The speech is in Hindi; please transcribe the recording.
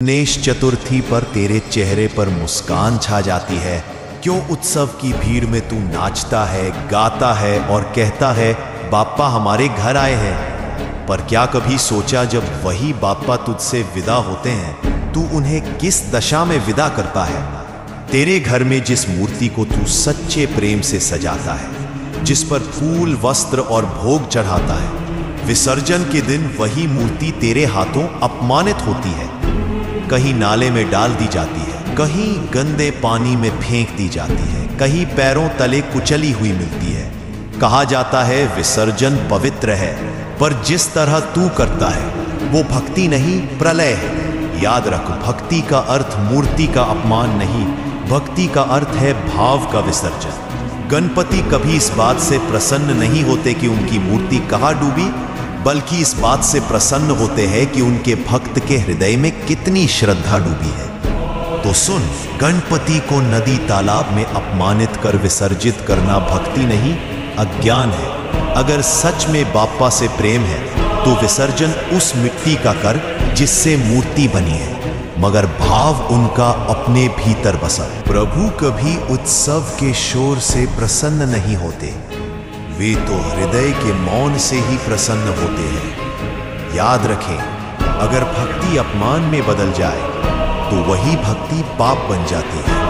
गणेश चतुर्थी पर तेरे चेहरे पर मुस्कान छा जाती है। क्यों उत्सव की भीड़ में तू नाचता है, गाता है और कहता है बाप्पा हमारे घर आए हैं। पर क्या कभी सोचा जब वही बाप्पा तुझसे विदा होते हैं तू उन्हें किस दशा में विदा करता है। तेरे घर में जिस मूर्ति को तू सच्चे प्रेम से सजाता है, जिस पर फूल, वस्त्र और भोग चढ़ाता है, विसर्जन के दिन वही मूर्ति तेरे हाथों अपमानित होती है। कहीं नाले में डाल दी जाती है, कहीं गंदे पानी में फेंक दी जाती है, कहीं पैरों तले कुचली हुई मिलती है। कहा जाता है विसर्जन पवित्र है, पर जिस तरह तू करता है वो भक्ति नहीं, प्रलय है। याद रख, भक्ति का अर्थ मूर्ति का अपमान नहीं, भक्ति का अर्थ है भाव का विसर्जन। गणपति कभी इस बात से प्रसन्न नहीं होते कि उनकी मूर्ति कहाँ डूबी, बल्कि इस बात से प्रसन्न होते हैं कि उनके भक्त के हृदय में कितनी श्रद्धा डूबी है। तो सुन, गणपति को नदी तालाब में अपमानित कर विसर्जित करना भक्ति नहीं, अज्ञान है। अगर सच में बाप्पा से प्रेम है तो विसर्जन उस मिट्टी का कर जिससे मूर्ति बनी है, मगर भाव उनका अपने भीतर बसा। प्रभु कभी उत्सव के शोर से प्रसन्न नहीं होते, वे तो हृदय के मौन से ही प्रसन्न होते हैं। याद रखें, अगर भक्ति अपमान में बदल जाए तो वही भक्ति पाप बन जाती है।